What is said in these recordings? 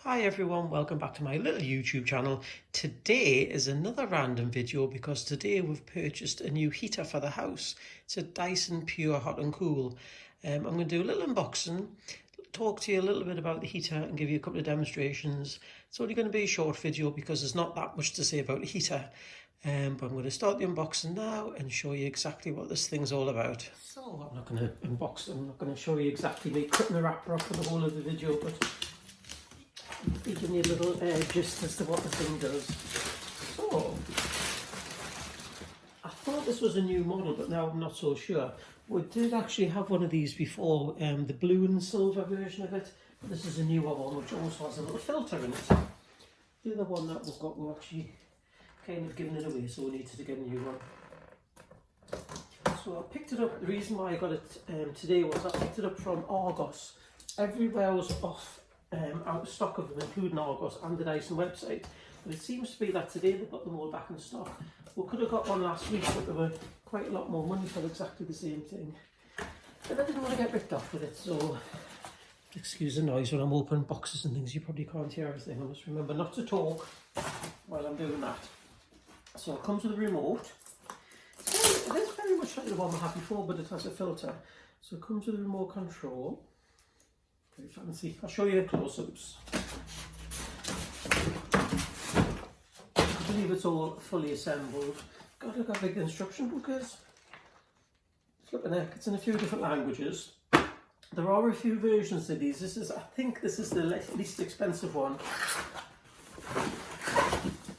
Hi everyone, welcome back to my little YouTube channel. Today is another random video because today we've purchased a new heater for the house. It's a Dyson Pure Hot and Cool. I'm going to do a little unboxing, talk to you a little bit about the heater and give you a couple of demonstrations. It's only going to be a short video because there's not that much to say about the heater. But I'm going to start the unboxing now and show you exactly what this thing's all about. So I'm not going to unbox it, I'm not going to show you exactly me cutting the wrapper up for the whole of the video, but giving you a little gist as to what the thing does. So, I thought this was a new model, but now I'm not so sure. We did actually have one of these before, the blue and silver version of it. But this is a newer one, which also has a little filter in it. The other one that we've got, we're actually kind of giving it away, so we needed to get a new one. So I picked it up. The reason why I got it today was I picked it up from Argos. Everywhere was off. Out of stock of them, including Argos and the Dyson website, but it seems to be that today they've got them all back in stock. We could have got one last week, but they were quite a lot more money for exactly the same thing, and I didn't want to get ripped off with it, so excuse the noise when I'm opening boxes and things. You probably can't hear everything. I must remember not to talk while I'm doing that. So it comes with a remote. It is very much like the one we had before, but it has a filter. So it comes with a remote control. Very fancy. I'll show you the close-ups. I believe it's all fully assembled. God, look how big the instruction book is. Flipping heck, it's in a few different languages. There are a few versions of these. I think this is the least expensive one.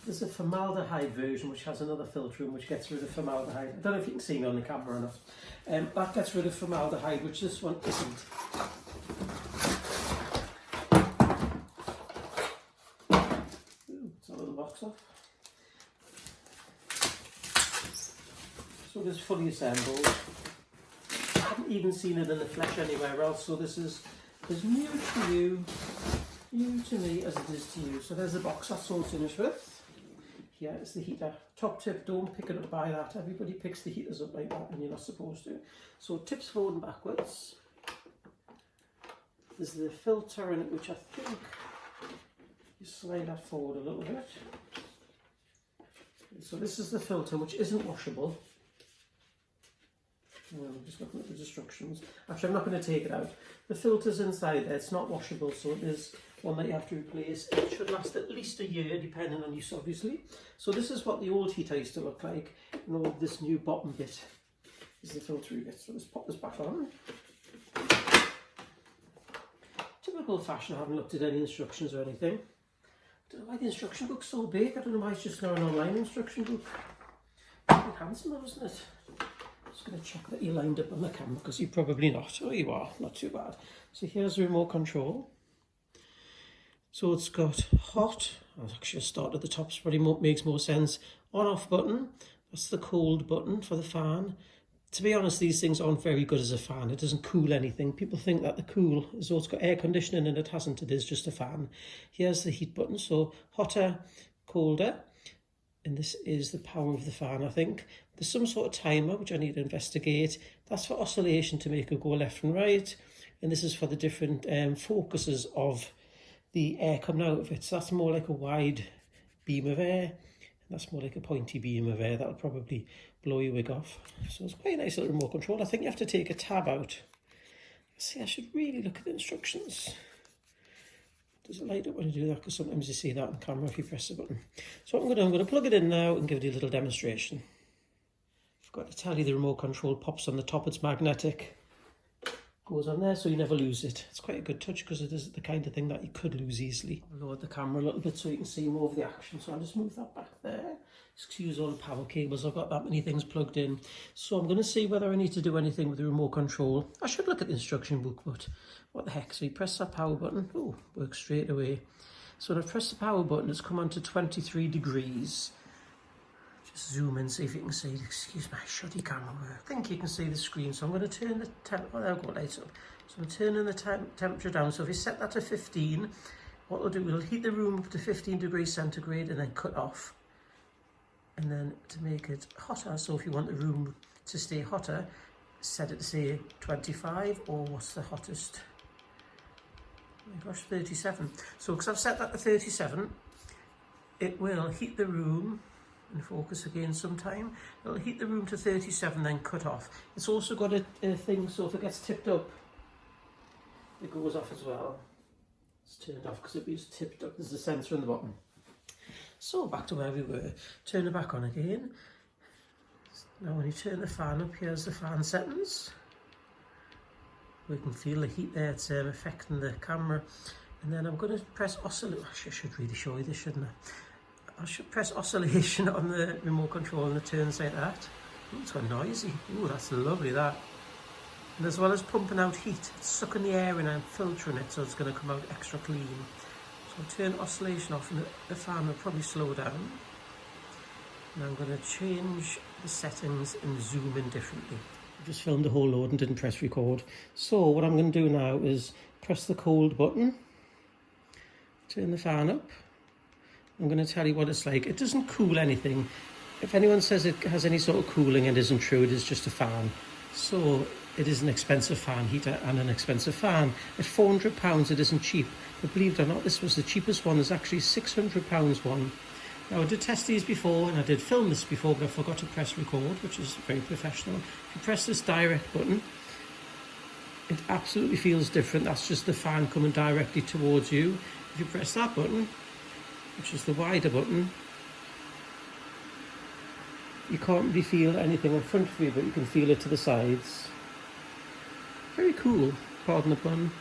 There's a formaldehyde version which has another filter in which gets rid of formaldehyde. I don't know if you can see me on the camera or not. That gets rid of formaldehyde, which this one isn't. Box off. So it is fully assembled. I haven't even seen it in the flesh anywhere else, so this is as new to you, new to me as it is to you. So there's the box that's all finished with. Here is the heater. Top tip, don't pick it up by that. Everybody picks the heaters up like that and you're not supposed to. So it tips forward and backwards. There's the filter in it, which I think you slide that forward a little bit. So this is the filter, which isn't washable. I'm just looking at the instructions. Actually, I'm not going to take it out. The filter's inside there. It's not washable, so it is one that you have to replace. It should last at least a year, depending on use, obviously. So this is what the old heater used to look like. And all this new bottom bit is the filter bit. So let's pop this back on. Typical fashion, I haven't looked at any instructions or anything. I don't know why the instruction book's so big. I don't know why it's just not an online instruction book. Pretty handsome though, isn't it? Just going to check that you lined up on the camera because you're probably not. Oh, you are. Not too bad. So here's the remote control. So it's got hot. I'll actually start at the top. So probably makes more sense. On-off button. That's the cold button for the fan. To be honest, these things aren't very good as a fan. It doesn't cool anything. People think that the cool is also got air conditioning and it hasn't. It is just a fan. Here's the heat button. So hotter, colder. And this is the power of the fan, I think. There's some sort of timer, which I need to investigate. That's for oscillation to make it go left and right. And this is for the different focuses of the air coming out of it. So that's more like a wide beam of air. That's more like a pointy beam of air. That'll probably blow your wig off. So it's quite a nice little remote control. I think you have to take a tab out. See, I should really look at the instructions. Does it light up when you do that? Because sometimes you see that on camera if you press the button. So what I'm going to plug it in now and give you a little demonstration. Forgot to tell you the remote control pops on the top. It's magnetic. Goes on there so you never lose it. It's quite a good touch because it is the kind of thing that you could lose easily. I'll lower the camera a little bit so you can see more of the action. So I'll just move that back there. Excuse all the power cables. I've got that many things plugged in. So I'm going to see whether I need to do anything with the remote control. I should look at the instruction book, but what the heck. So you press that power button. Oh, works straight away. So when I press the power button, it's come on to 23 degrees. Just zoom in, see if you can see. Excuse my shoddy camera work. I think you can see the screen. So I'm going to turn the temperature. Oh, there we go, lights up. So I'm turning the temperature down. So if you set that to 15, what we'll do, we'll heat the room up to 15 degrees centigrade and then cut off. And then to make it hotter, so if you want the room to stay hotter, set it to say 25, or what's the hottest? Oh my gosh, 37. So because I've set that to 37, it will heat the room, and focus again sometime, it'll heat the room to 37, then cut off. It's also got a thing, so if it gets tipped up, it goes off as well. It's turned off because it was tipped up. There's a sensor in the bottom. So back to where we were. Turn it back on again. Now when you turn the fan up, here's the fan settings. We can feel the heat there, it's affecting the camera. And then I'm going to press oscillation. I should really show you this, shouldn't I? I should press oscillation on the remote control and it turns like that. Ooh, it's got noisy. Ooh, that's lovely, that. And as well as pumping out heat, it's sucking the air in and filtering it, so it's going to come out extra clean. So I'll turn oscillation off and the fan will probably slow down. And I'm going to change the settings and zoom in differently. I just filmed a whole load and didn't press record. So what I'm going to do now is press the cold button, turn the fan up. I'm going to tell you what it's like. It doesn't cool anything. If anyone says it has any sort of cooling, it isn't true. It is just a fan. So it is an expensive fan heater and an expensive fan. At £400, it isn't cheap. But believe it or not, this was the cheapest one. There's actually £600 one. Now, I did test these before and I did film this before, but I forgot to press record, which is very professional. If you press this direct button, it absolutely feels different. That's just the fan coming directly towards you. If you press that button, which is the wider button, you can't really feel anything in front of you, but you can feel it to the sides. Very cool, pardon the pun.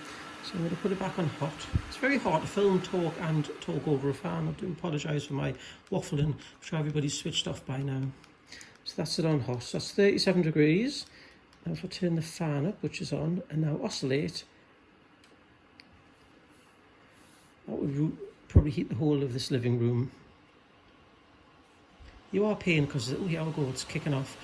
So I'm going to put it back on hot. It's very hard to film, talk and talk over a fan. I do apologise for my waffling. I'm sure everybody's switched off by now. So that's it on hot. So that's 37 degrees. Now if I turn the fan up, which is on, and now oscillate, that would probably heat the whole of this living room. You are paying because, oh yeah, it's kicking off.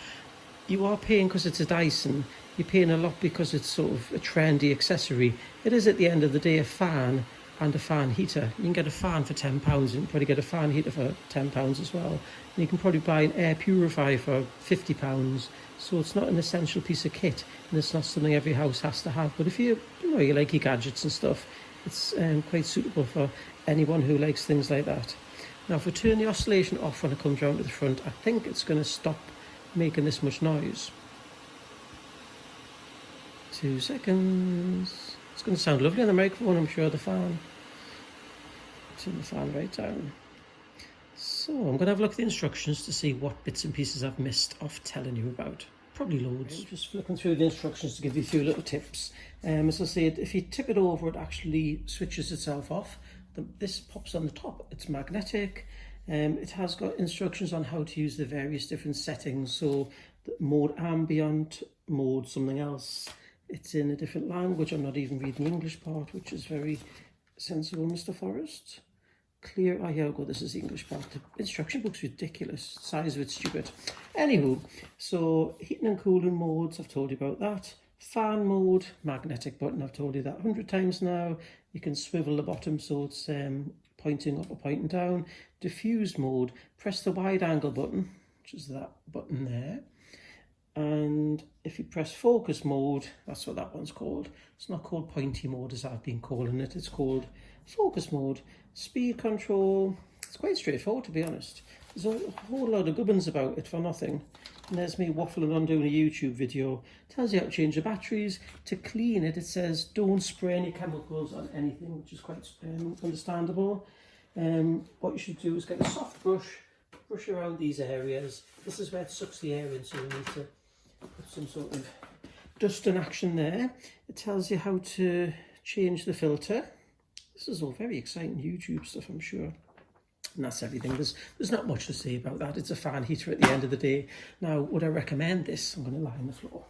You are paying because it's a Dyson. You're paying a lot because it's sort of a trendy accessory. It is at the end of the day a fan and a fan heater. You can get a fan for £10 and you can probably get a fan heater for £10 as well. And you can probably buy an air purifier for £50. So it's not an essential piece of kit and it's not something every house has to have. But if you like your gadgets and stuff, it's quite suitable for anyone who likes things like that. Now if we turn the oscillation off when it comes round to the front, I think it's going to stop making this much noise. 2 seconds. It's going to sound lovely on the microphone, I'm sure, the fan. Turn the fan right down. So I'm going to have a look at the instructions to see what bits and pieces I've missed off telling you about. Probably loads. Just flicking through the instructions to give you a few little tips. As I said, if you tip it over, it actually switches itself off. This pops on the top. It's magnetic. It has got instructions on how to use the various different settings. So the mode ambient, mode something else. It's in a different language. I'm not even reading the English part, which is very sensible, Mr. Forrest. Clear. Oh, here we go. This is the English part. The instruction book's ridiculous. Size of it's stupid. Anywho, so heating and cooling modes, I've told you about that. Fan mode, magnetic button, I've told you that 100 times now. You can swivel the bottom so it's pointing up or pointing down. Diffuse mode, press the wide angle button, which is that button there. And if you press focus mode, that's what that one's called. It's not called pointy mode as I've been calling it. It's called focus mode. Speed control, it's quite straightforward to be honest. There's a whole lot of gubbins about it for nothing. And there's me waffling on doing a YouTube video. It tells you how to change the batteries. To clean it, it says don't spray any chemicals on anything, which is quite understandable. What you should do is get a soft brush around these areas. This is where it sucks the air in, so you need to put some sort of dust in action there. It tells you how to change the filter. This is all very exciting YouTube stuff, I'm sure. And that's everything. There's not much to say about that. It's a fan heater at the end of the day. Now, would I recommend this? I'm going to lie on the floor.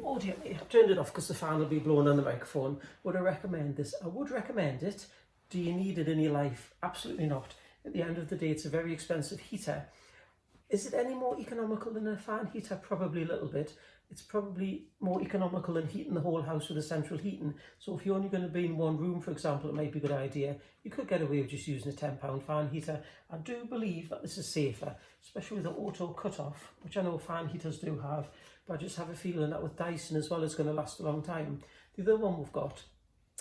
Oh dear me, I've turned it off because the fan will be blowing on the microphone. Would I recommend this? I would recommend it. Do you need it in your life? Absolutely not. At the end of the day, it's a very expensive heater. Is it any more economical than a fan heater? Probably a little bit. It's probably more economical than heating the whole house with a central heating. So if you're only going to be in one room, for example, it might be a good idea. You could get away with just using a £10 fan heater. I do believe that this is safer, especially with the auto cut-off, which I know fan heaters do have. But I just have a feeling that with Dyson as well, it's going to last a long time. The other one we've got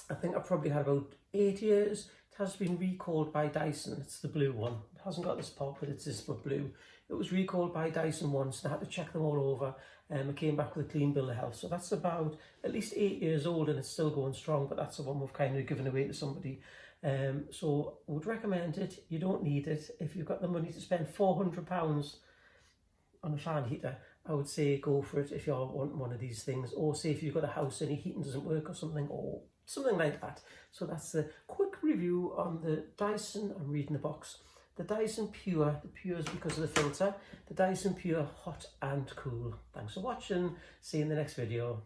I think I've probably had about 8 years. It has been recalled by Dyson. It's the blue one. It hasn't got this pop, but it's this but blue. It was recalled by Dyson once, and I had to check them all over. It came back with a clean bill of health. So that's about at least 8 years old, and it's still going strong, but that's the one we've kind of given away to somebody. So I would recommend it. You don't need it. If you've got the money to spend £400 on a fan heater, I would say go for it if you want one of these things, or say if you've got a house and your heating doesn't work or something like that. So that's the quick review on the Dyson. I'm reading the box. The Dyson Pure, the Pure is because of the filter, the Dyson Pure Hot and Cool. Thanks for watching. See you in the next video.